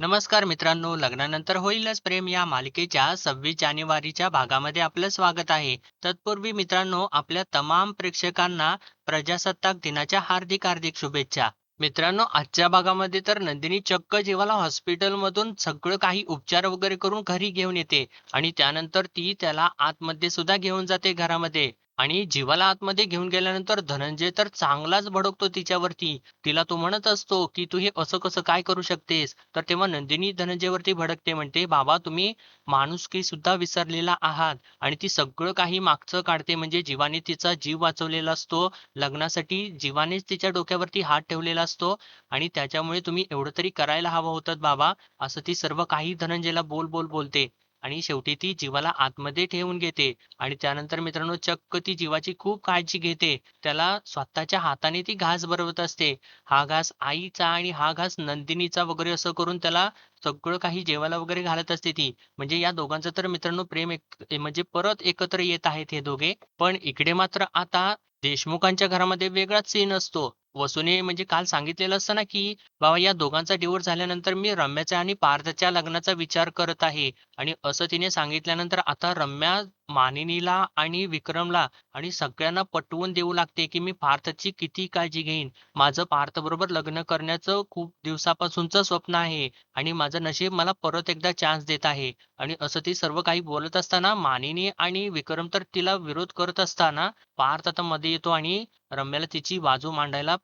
नमस्कार मित्रांनो, लग्नानंतर होईलच प्रेम या मालिकेच्या 26 जानेवारीच्या भागामध्ये आपलं स्वागत आहे. तत्पूर्वी मित्रांनो, आपल्या तमाम प्रेक्षकांना प्रजासत्ताक दिनाच्या हार्दिक हार्दिक शुभेच्छा. मित्रांनो, आजच्या भागामध्ये तर नंदिनी चक्क जीवाला हॉस्पिटलमधून सगळं काही उपचार वगैरे करून घरी घेऊन येते आणि त्यानंतर ती त्याला आतमध्ये सुद्धा घेऊन जाते घरामध्ये. आणि जीवाला आतमध्ये घेऊन गेल्यानंतर धनंजय तर चांगलाच भडकतो तिच्यावरती. तिला तो म्हणत असतो, की "तू हे असं कसं काय करू शकतेस?" तर तेव्हा नंदिनी धनंजयवरती भडकते, म्हणते, "बाबा तुम्ही माणुसकी सुद्धा विसरलेला आहात." आणि ती सगळं काही मागचं काढते. म्हणजे जीवाने तिचा जीव वाचवलेला असतो. लग्नासाठी जीवानेच तिच्या डोक्यावरती हात ठेवलेला असतो आणि त्याच्यामुळे तुम्ही एवढं तरी करायला हवं होतं बाबा, असं ती सर्व काही धनंजयला बोल बोलते. आणि शेवटी ती जीवाला आतमध्ये ठेवून घेते आणि त्यानंतर मित्रांनो चक्क ती जीवाची खूप काळजी घेते. त्याला स्वतःच्या हाताने ती घास भरवत असते. हा घास आईचा आणि हा घास नंदिनीचा वगैरे असं करून त्याला सगळं काही जेवायला वगैरे घालत असते ती. म्हणजे या दोघांचं तर मित्रांनो प्रेम म्हणजे परत एकत्र येत आहेत हे दोघे. पण इकडे मात्र आता देशमुखांच्या घरामध्ये वेगळाच सीन असतो. वसुने म्हणजे काल सांगितलेलं असतं ना, की बाबा या दोघांचा डिव्होर्स झाल्यानंतर मी रम्याच्या आणि पार्थच्या लग्नाचा विचार करत आहे. आणि असं तिने सांगितल्यानंतर आता रम्या मानिनीला आणि विक्रमला आणि सगळ्यांना पटवून देऊ लागते, की मी पार्थची किती काळजी घेईन. माझं पार्थबरोबर लग्न करण्याचं खूप दिवसापासूनचं स्वप्न आहे आणि माझं नशीब मला परत एकदा चान्स देत आहे. आणि असं ती सर्व काही बोलत असताना मानिनी आणि विक्रम तर तिला विरोध करत असताना पार्थ आता मध्ये येतो आणि रम्याला तिची बाजू मांडायला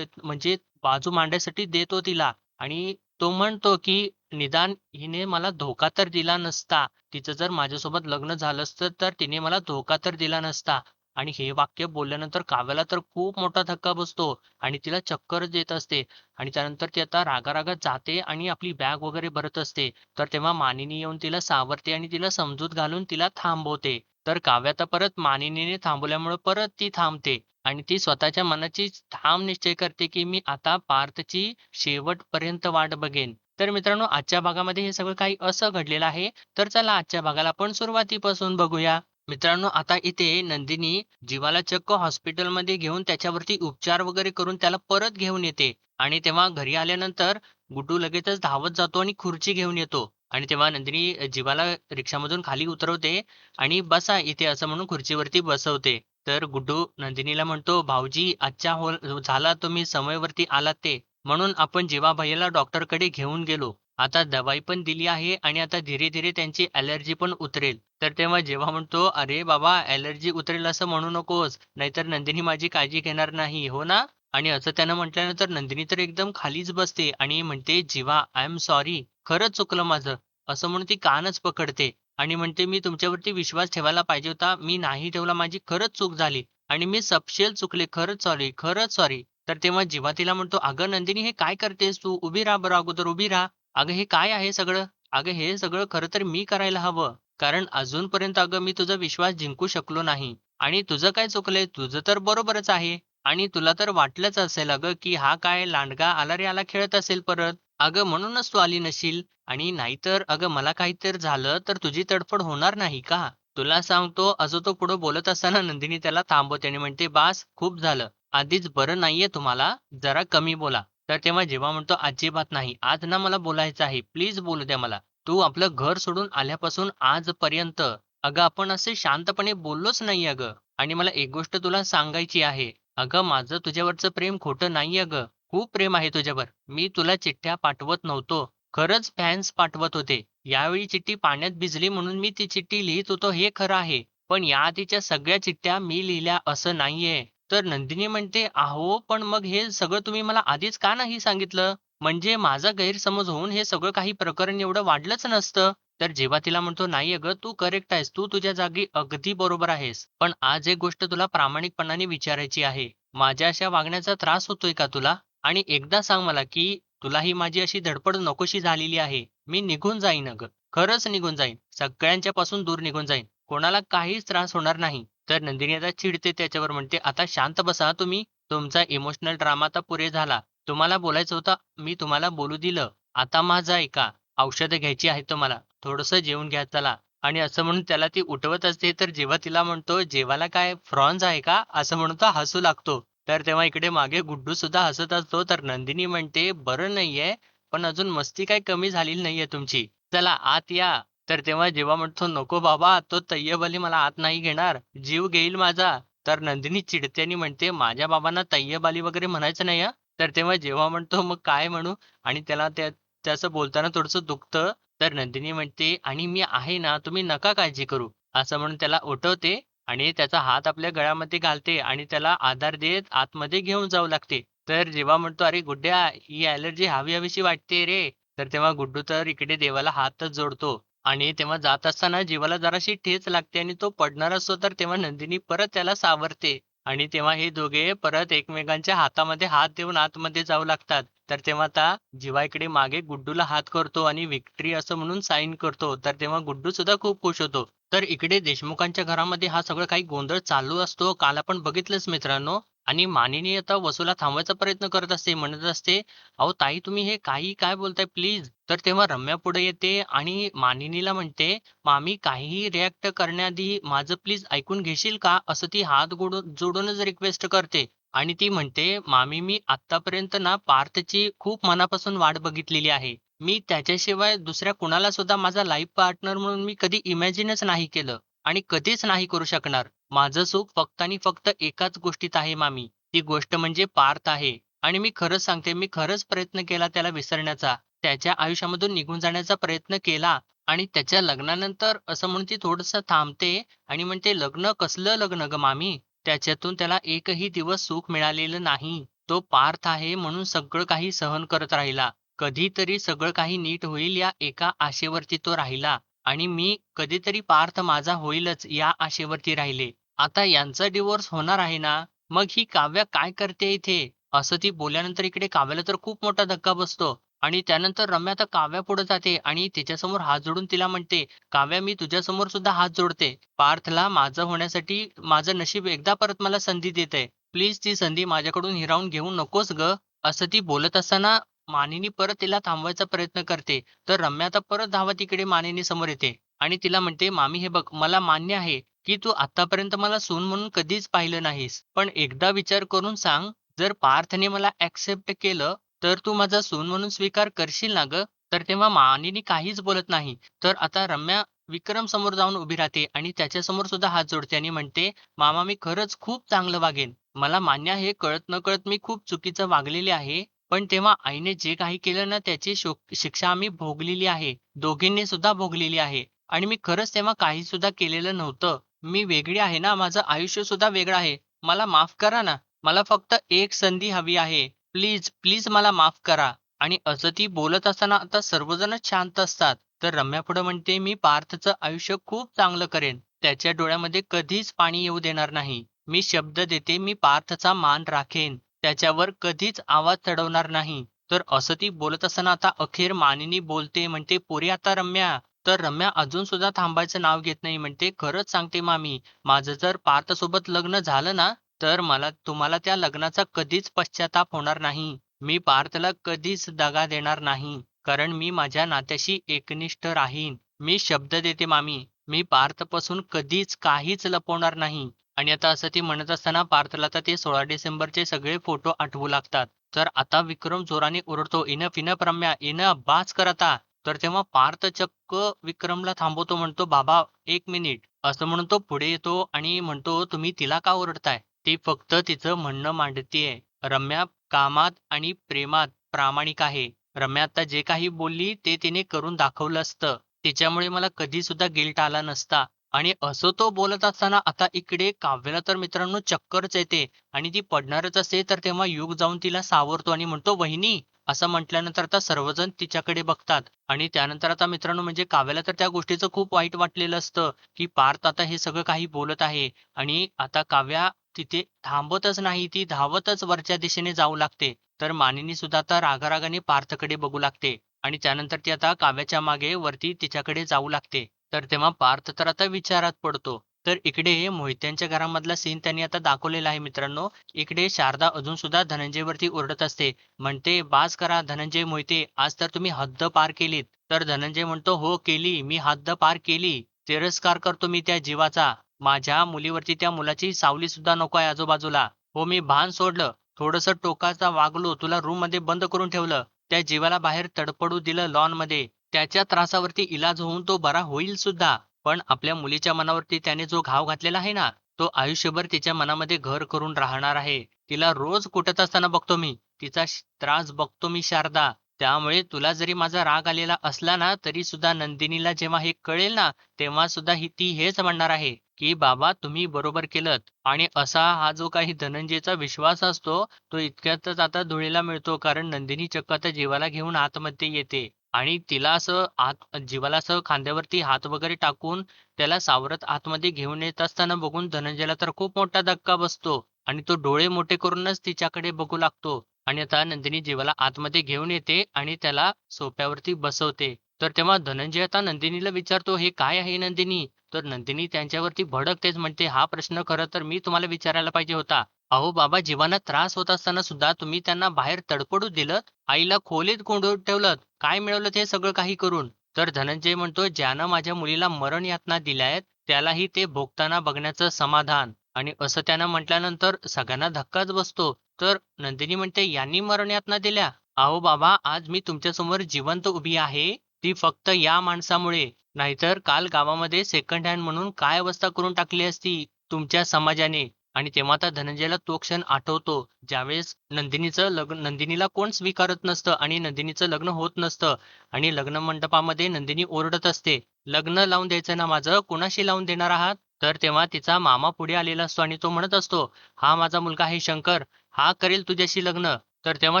म्हणजे बाजू मांडण्यासाठी देतो तिला. आणि तो म्हणतो, की निदान हिने मला धोका तर दिला नसता. तिचं जर माझ्यासोबत लग्न झालं असतं, तर तिने मला धोका तर दिला नसता. आणि हे वाक्य बोलल्यानंतर काव्याला तर खूप मोठा धक्का बसतो आणि तिला चक्करच येत असते. आणि त्यानंतर ती आता रागारागात जाते आणि आपली बॅग वगैरे भरत असते. तर तेव्हा मानिनी येऊन तिला सावरते आणि तिला समजूत घालून तिला थांबवते. तर काव्य आता परत मानिनीने थांबवल्यामुळे परत ती थांबते आणि ती स्वतःच्या मनाची ठाम निश्चय करते, की मी आता पार्थची शेवटपर्यंत वाट बघेन. तर मित्रांनो आजच्या भागामध्ये हे सगळं काही असं घडलेलं आहे. तर चला आजच्या भागाला आपण सुरुवातीपासून बघूया. मित्रांनो आता इथे नंदिनी जीवाला चक्क हॉस्पिटलमध्ये घेऊन त्याच्यावरती उपचार वगैरे करून त्याला परत घेऊन येते. आणि तेव्हा घरी आल्यानंतर गुड्डू लगेचच धावत जातो आणि खुर्ची घेऊन येतो. आणि तेव्हा नंदिनी जीवाला रिक्षामधून खाली उतरवते आणि "बसा इथे" असं म्हणून खुर्चीवरती बसवते. तर गुड्डू नंदिनीला म्हणतो, "भाऊजी आजच्या झाला तुम्ही समयवरती आलात ते. म्हणून आपण जीवा भैय्याला डॉक्टरकडे घेऊन गेलो. आता दवाई पण दिली आहे आणि आता धीरे-धीरे त्यांची ॲलर्जी पण उतरेल." तर तेव्हा जेव्हा म्हणतो, "अरे बाबा ॲलर्जी उतरेल असं म्हणू नकोस. नाहीतर नंदिनी माझी काळजी घेणार नाही. हो ना?" आणि असं त्यानं म्हटल्यानंतर नंदिनी तर एकदम खालीच बसते आणि म्हणते, "जीवा आय एम सॉरी. खरंच चुकलं माझं." असं म्हणून ती कानच पकडते आणि म्हणते, "मी तुमच्यावरती विश्वास ठेवायला पाहिजे होता. मी नाही ठेवला. माझी खरंच चूक झाली आणि मी सपशेल चुकले. खरंच सॉरी, खरंच सॉरी." तर तेव्हा जीवा तिला म्हणतो, "अगं नंदिनी हे काय करतेस तू? उभी राहा बरं अगोदर उभी राहा. अगं हे काय आहे सगळं? अगं हे सगळं खरं तर मी करायला हवं. कारण अजूनपर्यंत अगं मी तुझा विश्वास जिंकू शकलो नाही. आणि तुझं काय चुकलंय? तुझं तर बरोबरच आहे. आणि तुला तर वाटलंच असेल अगं, की हा काय लांडगा आला रे आला खेळत असेल परत. अगं म्हणूनच तू आली नशील. आणि नाहीतर अगं मला काहीतरी झालं तर तुझी तडफड होणार नाही का?" तुला सांगतो असं तो पुढे बोलत असताना नंदिनी त्याला थांबवते आणि म्हणते, "बास खूप झालं. आधीच बरं नाहीये तुम्हाला, जरा कमी बोला." तर तेव्हा जेव्हा म्हणतो, "अजिबात नाही. आज ना मला बोलायचं आहे. प्लीज बोलू द्या मला. तू आपलं घर सोडून आल्यापासून आजपर्यंत अगं आपण असे शांतपणे बोललोच नाही अगं. आणि मला एक गोष्ट तुला सांगायची आहे. अगं माझं तुझ्यावरचं प्रेम खोटं नाही अगं. खूप प्रेम आहे तुझ्यावर. मी तुला चिठ्ठ्या पाठवत नव्हतो. खरंच फॅन्स पाठवत होते. यावेळी चिठ्ठी पाण्यात भिजली म्हणून मी ती चिठ्ठी लिहीत होतो हे खरं आहे. पण याआधीच्या सगळ्या चिठ्ठ्या मी लिहिल्या असं नाहीये." तर नंदिनी म्हणते, "अहो, पण मग हे सगळं तुम्ही मला आधीच का नाही सांगितलं? म्हणजे माझा गैरसमज होऊन हे सगळं काही प्रकरण एवढं वाढलंच नसतं." तर जेव्हा तिला म्हणतो, "नाही अगं, तू करेक्ट आहेस. तू तुझ्या जागी अगदी बरोबर आहेस. पण आज एक गोष्ट तुला प्रामाणिकपणाने विचारायची आहे. माझ्या अशा वागण्याचा त्रास होतोय का तुला? आणि एकदा सांग मला, की तुला ही माझी अशी धडपड नकोशी झालेली आहे. मी निघून जाईन अगं. खरंच निघून जाईन. सगळ्यांच्यापासून दूर निघून जाईन. कोणाला काहीच त्रास होणार नाही." तर नंदिनी आता चिडते त्याच्यावर म्हणते, "आता शांत बसा तुम्ही. तुमचा इमोशनल ड्रामा आता पुरे झाला. तुम्हाला बोलायचं होतं, मी तुम्हाला बोलू दिलं. आता माझं ऐका. औषधं घ्यायची आहेत तुम्हाला. थोडंसं जेवून घ्या चला." आणि असं म्हणून त्याला ती उठवत असते, तर जेव्हा तिला म्हणतो, "जेवायला काय फ्रॉन्स आहे का?" असं म्हणून तो हसू लागतो. तर तेव्हा इकडे मागे गुड्डू सुद्धा हसत असतो. तर नंदिनी म्हणते, "बरं नाहीये, पण अजून मस्ती काही कमी झालेली नाहीये तुमची. चला आत या." तर तेव्हा जेव्हा म्हणतो, "नको बाबा, तो तय्यब अली मला आत नाही घेणार. जीव घेईल माझा." तर नंदिनी चिडते आणि म्हणते, "माझ्या बाबांना तय्यब अली वगैरे म्हणायचं नाही हां." तर तेव्हा जेव्हा म्हणतो, "मग काय म्हणू?" आणि त्याला त्याचं बोलताना थोडंसं दुखतं. तर नंदिनी म्हणते, "आणि मी आहे ना, तुम्ही नका काळजी करू." असं म्हणून त्याला उठवते आणि त्याचा हात आपल्या गळ्यामध्ये घालते आणि त्याला आधार देत आतमध्ये घेऊन जाऊ लागते. तर जेव्हा म्हणतो, "अरे गुड्ड्या, ही ॲलर्जी हवी-हवीशी वाटते रे." तर तेव्हा गुड्डू तर इकडे देवाला हातच जोडतो आणि तेव्हा जात असताना जीवाला जराशी ठेच लागते आणि तो पडणार असतो, तर तेव्हा नंदिनी परत त्याला सावरते आणि तेव्हा हे दोघे परत एकमेकांच्या हातामध्ये हात देऊन आतमध्ये जाऊ लागतात. तर तेव्हा आता जीवा इकडे मागे गुड्डूला हात करतो आणि व्हिक्टरी असं म्हणून साईन करतो. तर तेव्हा गुड्डू सुद्धा खूप खुश होतो. तर इकडे देशमुखांच्या घरामध्ये हा सगळं काही गोंधळ चालू असतो. काल आपण बघितलंच मित्रांनो आणि मानिनी आता वसूला थांबवायचा प्रयत्न करत असते. म्हणत असते, "अहो ताई तुम्ही हे काहीही काय बोलताय प्लीज." तर तेव्हा रम्या पुढे येते आणि मानिनीला म्हणते, "मामी काहीही रिएक्ट करण्याआधी माझं प्लीज ऐकून घेशील का?" असं ती हात जोडूनच रिक्वेस्ट करते. आणि ती म्हणते, "मामी मी आत्तापर्यंत ना पार्थची खूप मनापासून वाट बघितलेली आहे. मी त्याच्याशिवाय दुसऱ्या कुणाला सुद्धा माझा लाईफ पार्टनर म्हणून मी कधी इमॅजिनच नाही केलं आणि कधीच नाही करू शकणार. माझं सुख फक्त आणि फक्त एकाच गोष्टीत आहे मामी. ती गोष्ट म्हणजे पार्थ आहे. आणि मी खरंच सांगते मी खरंच प्रयत्न केला त्याला विसरण्याचा. त्याच्या आयुष्यामधून निघून जाण्याचा प्रयत्न केला आणि त्याच्या लग्नानंतर असं म्हणून ती थोडंसं थांबते आणि म्हणते, "लग्न कसलं लग्न गं मामी? त्याच्यातून त्याला एकही दिवस सुख मिळालेलं नाही. तो पार्थ आहे म्हणून सगळं काही सहन करत राहिला. कधीतरी सगळं काही नीट होईल या एका आशेवरती तो राहिला आणि मी कधीतरी पार्थ माझा होईलच या आशेवरती राहिले. आता यांचा डिव्होर्स होणार आहे ना, मग ही काव्या काय करते इथे?" असं ती बोलल्यानंतर इकडे काव्याला तर खूप मोठा धक्का बसतो आणि त्यानंतर रम्या तर काव्यापुढे जाते आणि तिच्यासमोर हात जोडून तिला म्हणते, "काव्या मी तुझ्यासमोर सुद्धा हात जोडते. पार्थला माझं होण्यासाठी माझं नशीब एकदा परत मला संधी देतंय. प्लीज ती संधी माझ्याकडून हिरावून घेऊ नकोस गं." असं ती बोलत असताना मानिनी परत तिला थांबवायचा प्रयत्न करते. तर रम्या आता परत धावत इकडे मानिनी समोर येते आणि तिला म्हणते, "मामी हे बघ मला मान्य आहे, की तू आत्तापर्यंत मला सून म्हणून कधीच पाहिलं नाहीस. पण एकदा विचार करून सांग, जर पार्थने मला ॲक्सेप्ट केलं, तर तू माझा सून म्हणून स्वीकार करशील ना गं?" तर तेव्हा मानिनी काहीच बोलत नाही. तर आता रम्या विक्रम समोर जाऊन उभी राहते आणि त्याच्यासमोर सुद्धा हात जोडते आणि म्हणते, "मामा मी खरंच खूप चांगलं वागेन. मला मान्य आहे कळत-नकळत मी खूप चुकीचं वागलेले आहे. पण तेव्हा आईने जे काही केलं ना त्याची शिक्षा आम्ही भोगलेली आहे. दोघींनी सुद्धा भोगलेली आहे. आणि मी खरंच तेव्हा काही सुद्धा केलेलं नव्हतं. मी वेगळी आहे ना, माझं आयुष्य सुद्धा वेगळं आहे. मला माफ करा ना. मला फक्त एक संधी हवी आहे. प्लीज, प्लीज मला माफ करा." आणि असं ती बोलत असताना आता सर्वजणच शांत असतात. तर रम्या पुढे म्हणते, "मी पार्थचं आयुष्य खूप चांगलं करेन. त्याच्या डोळ्यामध्ये कधीच पाणी येऊ देणार नाही. मी शब्द देते मी पार्थचा मान राखेन. त्याच्यावर कधीच आवाज चढवणार नाही." तर असं ती बोलत असताना आता अखेर मानिनी बोलते म्हणते, "पोरी आता रम्या." तर रम्या अजून सुद्धा थांबायचं नाव घेत नाही. म्हणते, "खरंच सांगते मामी, माझं जर पार्थसोबत लग्न झालं ना, तर मला तुम्हाला त्या लग्नाचा कधीच पश्चाताप होणार नाही. मी पार्थला कधीच दगा देणार नाही. कारण मी माझ्या नात्याशी एकनिष्ठ राहीन. मी शब्द देते मामी, मी पार्थपासून कधीच काहीच लपवणार नाही." आणि आता असं ती म्हणत असताना पार्थला तर ते 16 डिसेंबरचे सगळे फोटो आठवू लागतात. तर आता विक्रम जोराने ओरडतो, "इनफ इनफ रम्या, इनफ बास कर आता." तर तेव्हा पार्थ चक्क विक्रमला थांबवतो म्हणतो, "बाबा 1 मिनिट." असं म्हणून तो पुढे येतो आणि म्हणतो, "तुम्ही तिला का ओरडताय? ती फक्त तिचं म्हणणं मांडतीये. रम्या कामात आणि प्रेमात प्रामाणिक आहे. रम्या आता जे काही बोलली ते तिने करून दाखवलं असतं. तिच्यामुळे मला कधीसुद्धा गिल्ट आला नसता." आणि असं तो बोलत असताना आता इकडे काव्याला तर मित्रांनो चक्करच येते आणि ती पडणारच असते तर तेव्हा युग जाऊन तिला सावरतो आणि म्हणतो, "वहिनी." असं म्हटल्यानंतर आता सर्वजण तिच्याकडे बघतात आणि त्यानंतर आता मित्रांनो म्हणजे काव्याला तर त्या गोष्टीचं खूप वाईट वाटलेलं असतं, की पार्थ आता हे सगळं काही बोलत आहे आणि आता काव्या तिथे थांबतच नाही, ती धावतच वरच्या दिशेने जाऊ लागते. तर मानिनी सुद्धा आता रागारागाने पार्थकडे बघू लागते आणि त्यानंतर ती आता काव्याच्या मागे वरती तिच्याकडे जाऊ लागते. तर तेव्हा पार्थ तर आता विचारात पडतो. तर इकडे मोहित्यांच्या घरामधला सीन त्यांनी आता दाखवलेला आहे मित्रांनो. इकडे शारदा अजून सुद्धा धनंजयवरती ओरडत असते. म्हणते, "बास करा धनंजय मोहिते, आज तर तुम्ही हद्द पार केलीत." तर धनंजय म्हणतो, "हो केली, मी हद्द पार केली. तिरस्कार करतो मी त्या जीवाचा. माझ्या मुलीवरती त्या मुलाची सावली सुद्धा नको आहे आजूबाजूला. हो मी भान सोडलं. थोडंसं टोकाचा वागलो, तुला रूममध्ये बंद करून ठेवलं. त्या जीवाला बाहेर तडपडू दिलं लॉनमध्ये. त्याच्या त्रासावरती इलाज होऊन तो बरा होईल सुद्धा. पण आपल्या मुलीच्या मनावरती त्याने जो घाव घातलेला आहे ना, तो आयुष्यभर तिच्या मनामध्ये घर करून राहणार आहे. तिला रोज कुटत असताना बघतो मी. तिचा त्रास बघतो मी शारदा. त्यामुळे तुला जरी माझा राग आलेला असला ना, तरी सुद्धा नंदिनीला जेव्हा हे कळेल ना, तेव्हा सुद्धा ती हेच म्हणणार आहे, की "बाबा तुम्ही बरोबर केलंत." आणि असा हा जो काही धनंजयचा विश्वास असतो, तो इतक्यातच आता धुळीला मिळतो. कारण नंदिनी चक्क आता जीवाला घेऊन आतमध्ये येते आणि तिला असं जीवाला असं खांद्यावरती हात वगैरे टाकून त्याला सावरत आतमध्ये घेऊन येत असताना बघून धनंजयला तर खूप मोठा धक्का बसतो आणि तो डोळे मोठे करूनच तिच्याकडे बघू लागतो. आणि आता नंदिनी जीवाला आतमध्ये घेऊन येते आणि त्याला सोफ्यावरती बसवते. तर तेव्हा धनंजय आता नंदिनीला विचारतो, "हे काय आहे नंदिनी?" तर नंदिनी त्यांच्यावरती भडकतेच म्हणते, "हा प्रश्न खरं तर मी तुम्हाला विचारायला पाहिजे होता. अहो बाबा जीवांना त्रास होत असताना सुद्धा तुम्ही त्यांना बाहेर तडपडू दिलत, आईला खोलीत कोंडून ठेवलत. काय मिळवलत हे सगळं काही करून?" तर धनंजय म्हणतो, "ज्यानं माझ्या मुलीला मरण यातना दिल्यात, त्यालाही ते भोगताना बघण्याचं समाधान." आणि असं त्यानं म्हटल्यानंतर सगळ्यांना धक्काच बसतो. तर नंदिनी म्हणते, "यांनी मरण यातना दिल्या? अहो बाबा आज मी तुमच्यासमोर जिवंत उभी आहे, ती फक्त या माणसामुळे. नाहीतर काल गावामध्ये सेकंड हँड म्हणून काय अवस्था करून टाकली असती तुमच्या समाजाने." आणि तेव्हा आता धनंजयला तो क्षण आठवतो, ज्यावेळेस नंदिनीला कोण स्वीकारत नसतं आणि नंदिनीचं लग्न होत नसतं आणि लग्न मंडपामध्ये नंदिनी ओरडत असते, "लग्न लावून द्यायचं ना माझं, कुणाशी लावून देणार आहात?" तर तेव्हा तिचा मामा पुढे आलेला असतो आणि तो म्हणत असतो, "हा माझा मुलगा आहे शंकर, हा करेल तुझ्याशी लग्न." तर तेव्हा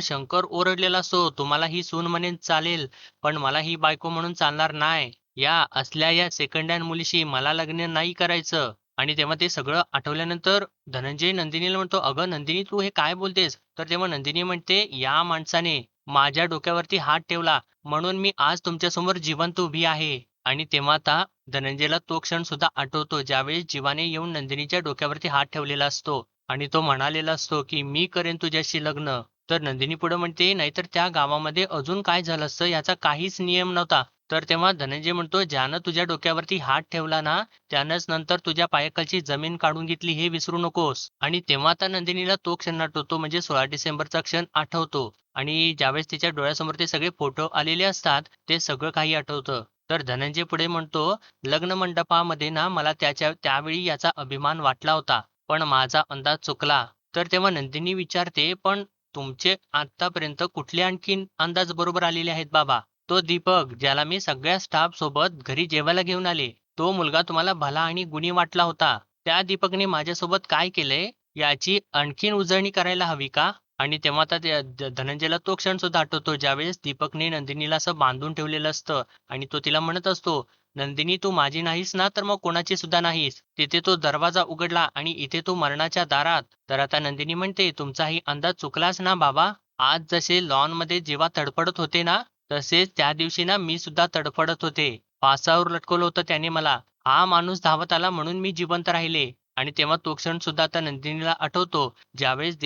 शंकर ओरडलेला असतो, "तुम्हाला ही सून म्हणेन चालेल, पण मला ही बायको म्हणून चालणार नाही. या सेकंड हँड मुलीशी मला लग्न नाही करायचं." आणि तेव्हा ते सगळं आठवल्यानंतर धनंजय नंदिनीला म्हणतो, "अगं नंदिनी तू हे काय बोलतेस?" तर तेव्हा नंदिनी म्हणते, "या माणसाने माझ्या डोक्यावरती हात ठेवला म्हणून मी आज तुमच्यासमोर जिवंत उभी आहे." आणि तेव्हा आता धनंजयला तो क्षण सुद्धा आठवतो, ज्यावेळेस जीवाने येऊन नंदिनीच्या डोक्यावरती हात ठेवलेला असतो आणि तो म्हणालेला असतो, की "मी करेन तुझ्याशी लग्न." तर नंदिनी पुढे म्हणते, "नाहीतर त्या गावामध्ये अजून काय झालं असतं याचा काहीच नियम नव्हता." तर तेव्हा धनंजय म्हणतो, "ज्यानं तुझ्या डोक्यावरती हात ठेवला ना, त्यानंच नंतर तुझ्या पायाखालची जमीन काढून घेतली हे विसरू नकोस." आणि तेव्हा आता नंदिनीला तो क्षण आठवतो म्हणजे 16 डिसेंबरचा क्षण आठवतो आणि ज्यावेळेस तिच्या डोळ्यासमोर ते सगळे फोटो आलेले असतात, ते सगळं काही आठवतं. तर धनंजय पुढे म्हणतो, "लग्न मंडपामध्ये ना मला त्यावेळी याचा अभिमान वाटला होता, पण माझा अंदाज चुकला." तर तेव्हा नंदिनी विचारते, "पण तुमचे आतापर्यंत कुठले आणखीन अंदाज बरोबर आलेले आहेत बाबा?" तो दीपक ज्याला मी सगळ्या स्टाफ सोबत घरी जेवायला घेऊन आले, तो मुलगा तुम्हाला भला आणि गुणी वाटला होता. त्या दीपकने माझ्यासोबत काय केलंय याची आणखीन उजळणी करायला हवी का? आणि तेव्हा आता धनंजयला तो क्षण सुद्धा आठवतो, ज्यावेळेस दीपकने नंदिनीला असं बांधून ठेवलेलं असतं आणि तो तिला म्हणत असतो, "नंदिनी तू माझी नाहीस ना, तर मग कोणाची सुद्धा नाहीस." तिथे तो दरवाजा उघडला आणि इथे तू मरणाच्या दारात. तर आता नंदिनी म्हणते, "तुमचाही अंदाज चुकलाच ना बाबा. आज जसे लॉनमध्ये जेव्हा तडफडत होते ना, तसेच त्या दिवशी ना मी सुद्धा तडफडत होते. फासावर लटकवलं होतं त्याने मला. हा माणूस धावत आला म्हणून मी जिवंत राहिले." आणि तेव्हा तो क्षण सुद्धा आता नंदिनीला आठवतो, ज्यावेळेस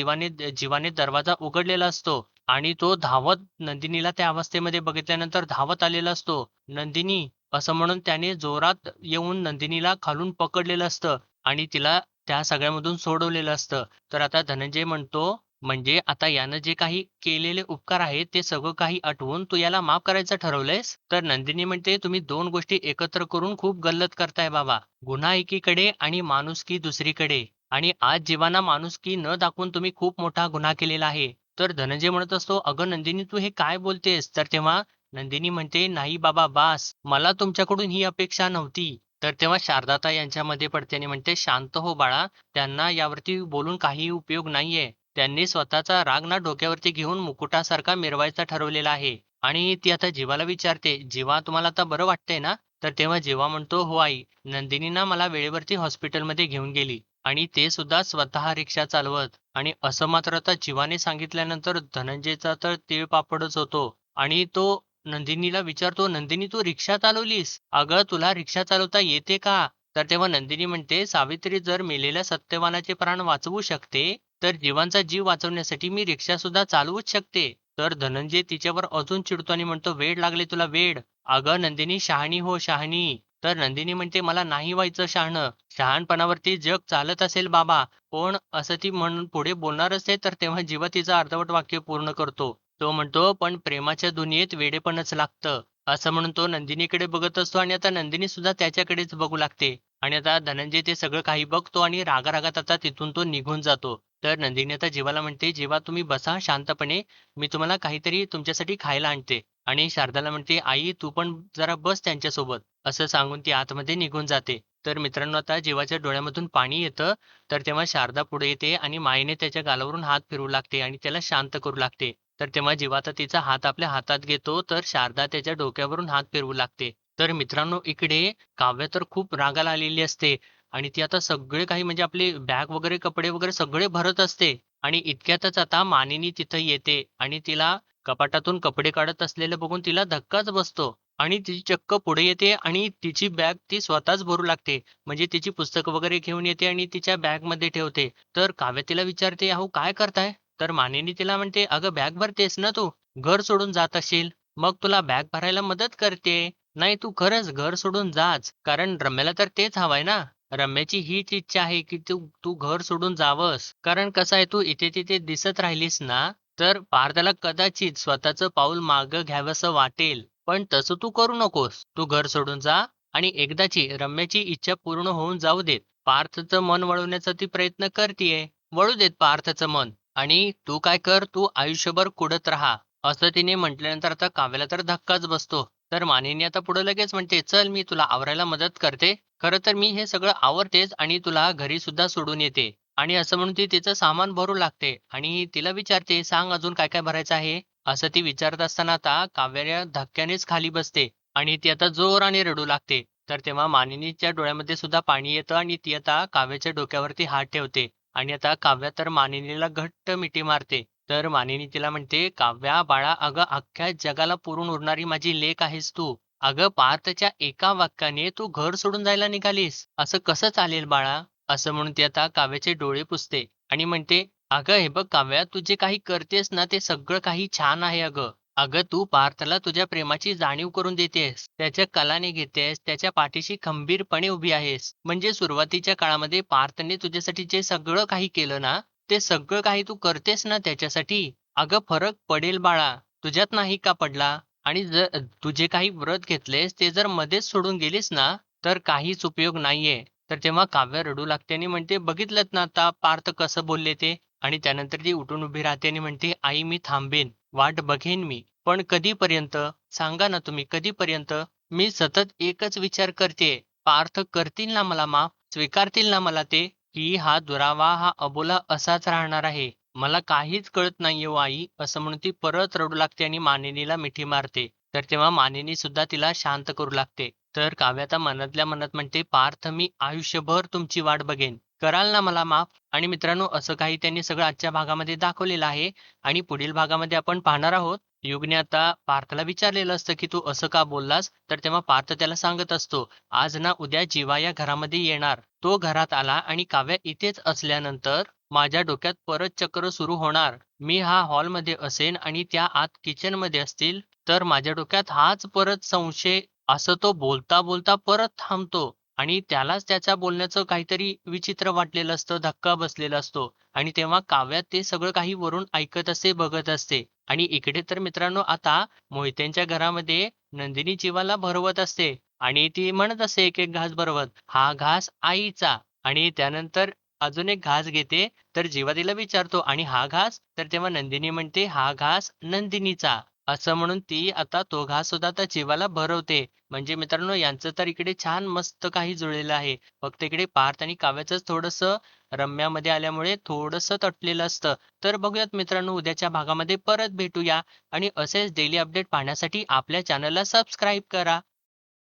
जीवाने दरवाजा उघडलेला असतो आणि तो धावत नंदिनीला त्या अवस्थेमध्ये बघितल्यानंतर धावत आलेला असतो. "नंदिनी" असं म्हणून त्याने जोरात येऊन नंदिनीला खालून पकडलेलं असतं आणि तिला त्या सगळ्यामधून सोडवलेलं असतं. तर आता धनंजय म्हणतो, "म्हणजे आता यानं जे काही केलेले उपकार आहेत, ते सगळं काही आठवून तू याला माफ करायचं ठरवलंयस?" तर नंदिनी म्हणते, "तुम्ही 2 गोष्टी एकत्र करून खूप गल्लत करताय बाबा. गुन्हा एकीकडे आणि माणुसकी दुसरीकडे. आणि आज जीवाना माणुसकी न दाखवून तुम्ही खूप मोठा गुन्हा केलेला आहे." तर धनंजय म्हणत असतो, "अगं नंदिनी तू हे काय बोलतेस?" तर तेव्हा नंदिनी म्हणते, "नाही बाबा बास. मला तुमच्याकडून ही अपेक्षा नव्हती." तर तेव्हा शारदाताई यांच्यामध्ये पडते आणि म्हणते, "शांत हो बाळा. त्यांना यावरती बोलून काही उपयोग नाहीये. त्यांनी स्वतःचा राग ना डोक्यावरती घेऊन मुकुटासारखा मिरवायचा ठरवलेला आहे." आणि ती आता जीवाला विचारते, "जीवा तुम्हाला आता बरं वाटतंय ना?" तर तेव्हा जीवा म्हणतो, "हो आई. नंदिनी ना मला वेळेवरती हॉस्पिटलमध्ये घेऊन गेली आणि ते सुद्धा स्वतः रिक्षा चालवत." आणि असं मात्र आता जीवाने सांगितल्यानंतर धनंजयचा तर तीळपापडच होतो आणि तो नंदिनीला विचारतो, "नंदिनी तू रिक्षा चालवलीस? अगं तुला रिक्षा चालवता येते का?" तर तेव्हा नंदिनी म्हणते, "सावित्री जर मेलेल्या सत्यवानाचे प्राण वाचवू शकते, तर जीवांचा जीव वाचवण्यासाठी मी रिक्षा सुद्धा चालवूच शकते." तर धनंजय तिच्यावर अजून चिडतो आणि म्हणतो, "वेड लागले तुला वेड. अगं नंदिनी शहाणी हो शहाणी." तर नंदिनी म्हणते, "मला नाही व्हायचं शहाणं. शहाणपणावरती जग चालत असेल बाबा." पण असं ती म्हणून पुढे बोलणारच आहे तर तेव्हा जीवा तिचं अर्धवट वाक्य पूर्ण करतो. तो म्हणतो, "पण प्रेमाच्या दुनियेत वेडेपणच लागतं." असं म्हणून तो नंदिनीकडे बघत असतो आणि आता नंदिनी सुद्धा त्याच्याकडेच बघू लागते. आणि आता धनंजय ते सगळं काही बघतो आणि रागारागात आता तिथून तो निघून जातो. तर नंदिनी आता जीवाला म्हणते, "जीवा तुम्ही बसा शांतपणे. मी तुम्हाला काहीतरी तुमच्यासाठी खायला आणते." आणि शारदाला म्हणते, "आई तू पण जरा बस त्यांच्यासोबत." असं सांगून ती आतमध्ये निघून जाते. तर मित्रांनो आता जीवाच्या डोळ्यामधून पाणी येतं. तर तेव्हा शारदा पुढे येते आणि मायेने त्याच्या गालावरून हात फिरवू लागते आणि त्याला शांत करू लागते. तर तेव्हा जेव्हा आता तिचा हात आपल्या हातात घेतो, तर शारदा त्याच्या डोक्यावरून हात फिरवू लागते. तर मित्रांनो इकडे काव्य तर खूप रागाला आलेली असते आणि ती आता सगळे काही म्हणजे आपले बॅग वगैरे, कपडे वगैरे सगळे भरत असते आणि इतक्यातच आता मानिनी तिथं येते आणि तिला कपाटातून कपडे काढत असलेलं बघून तिला धक्काच बसतो आणि ती चक्क पुढे येते आणि तिची बॅग ती स्वतःच भरू लागते. म्हणजे तिची पुस्तकं वगैरे घेऊन येते आणि तिच्या बॅगमध्ये ठेवते. तर काव्य तिला विचारते, "अहो काय करताय?" तर मानिनी तिला म्हणते, "अगं बॅग भरतेस ना तू? घर सोडून जात असशील, मग तुला बॅग भरायला मदत करते. नाही तू खरंच घर सोडून जाच, कारण रम्याला तर तेच हवंय ना. रम्याची हीच इच्छा आहे की तू तू घर सोडून जावंस. कारण कसं आहे तू इथे-तिथे दिसत राहिलीस ना, तर पार त्याला कदाचित स्वतःचं पाऊल मागं घ्यावंसं वाटेल. पण तसं तू करू नकोस. तू घर सोडून जा आणि एकदाची रम्याची इच्छा पूर्ण होऊन जाऊ देत. पार्थचं मन वळवण्याचा ती प्रयत्न करतीये. वळू देत पार्थचं मन आणि तू काय कर, तू आयुष्यभर कुढत राहा." असं तिने म्हटल्यानंतर आता काव्याला तर धक्काच बसतो. तर मानिनी आता पुढे लगेच म्हणते, "चल मी तुला आवरायला मदत करते. खरं तर मी हे सगळं आवरतेच आणि तुला घरी सुद्धा सोडून येते." आणि असं म्हणून ती तिचं सामान भरू लागते आणि तिला विचारते, "सांग अजून काय काय भरायचं आहे?" असं ती विचारत असताना आता काव्या धक्क्यानेच खाली बसते आणि ती आता जोराने रडू लागते. तर तेव्हा मानिनीच्या डोळ्यामध्ये सुद्धा पाणी येतं आणि ती आता काव्याच्या डोक्यावरती हात ठेवते आणि आता काव्या तर मानिनीला घट्ट मिठी मारते. तर मानिनी तिला म्हणते, "काव्या बाळा अगं अख्ख्या जगाला पुरून उरणारी माझी लेक आहेस तू. अगं पार्थच्या एका वाक्याने तू घर सोडून जायला निघालीस. असं कसं चालेल बाळा?" असं म्हणून ती आता काव्याचे डोळे पुसते आणि म्हणते, "अगं हे बघ काव्या, तू जे काही करतेस ना ते सगळं काही छान आहे अगं. अगं तू पार्थला तुझ्या प्रेमाची जाणीव करून देतेस. त्याच्या कलाने घेतेस, त्याच्या पाठीशी खंबीरपणे उभी आहेस. म्हणजे सुरुवातीच्या काळामध्ये पार्थने तुझ्यासाठी जे सगळं काही केलं ना, ते सगळं काही तू करतेस ना त्याच्यासाठी. अगं फरक पडेल बाळा. तुझ्यात नाही का पडला? आणि जर तू जे काही व्रत घेतलेस ते जर मध्येच सोडून गेलीस ना, तर काहीच उपयोग नाहीये." तर तेव्हा काव्य रडू लागते आणि म्हणते, "बघितलत ना आता पार्थ कसं बोलले ते." आणि त्यानंतर ती उठून उभी राहते आणि म्हणते, "आई मी थांबेन, वाट बघेन मी. पण कधीपर्यंत? सांगा ना तुम्ही कधीपर्यंत? मी सतत एकच विचार करतेय, पार्थ करतील ना मला माफ? स्वीकारतील ना मला ते? की हा दुरावा, हा अबोला असाच राहणार आहे? मला काहीच कळत नाहीये ओ आई." असं म्हणून ती परत रडू लागते आणि मानिनीला मिठी मारते. तर तेव्हा मानिनी सुद्धा तिला शांत करू लागते. तर काव्य आता मनातल्या मनात म्हणते, "पार्थ मी आयुष्यभर तुमची वाट बघेन. कराल ना मला माफ?" आणि मित्रांनो असं काही त्यांनी सगळं आजच्या भागामध्ये दाखवलेलं आहे आणि पुढील भागामध्ये आपण पाहणार आहोत. युगने आता पार्थला विचारलेलं असतं, की "तू असं का बोललास?" तर तेव्हा पार्थ त्याला सांगत असतो, "आज ना उद्या जीवा या घरामध्ये येणार." तो घरात आला आणि काव्या इथेच असल्यानंतर माझ्या डोक्यात परत चक्र सुरू होणार. मी हा हॉलमध्ये असेन आणि त्या आत किचनमध्ये असतील, तर माझ्या डोक्यात हाच परत संशय असं तो बोलता बोलता परत थांबतो आणि त्यालाच त्याच्या बोलण्याचं काहीतरी विचित्र वाटलेलं असतं, धक्का बसलेला असतो आणि तेव्हा काव्या ते सगळं काही वरून ऐकत असते, बघत असते आणि इकडे तर मित्रांनो आता मोहित्यांच्या घरामध्ये नंदिनी जीवाला भरवत असते आणि ती म्हणत असते एक-एक घास भरवत, "हा घास आईचा." आणि त्यानंतर अजून एक घास घेते, तर जीवा तिला विचारतो, "आणि हा घास?" तर तेव्हा नंदिनी म्हणते, "हा घास नंदिनीचा." असं म्हणून ती आता तो घास सुद्धा त्या जीवाला भरवते. म्हणजे मित्रांनो यांचं तर इकडे छान मस्त काही जुळलेलं आहे. फक्त इकडे पार्थ आणि काव्याचंच थोडंसं रम्यामध्ये आल्यामुळे थोडंसं तटलेलं असतं. तर बघूयात मित्रांनो उद्याच्या भागामध्ये परत भेटूया आणि असेच डेली अपडेट पाहण्यासाठी आपल्या चॅनलला सबस्क्राईब करा.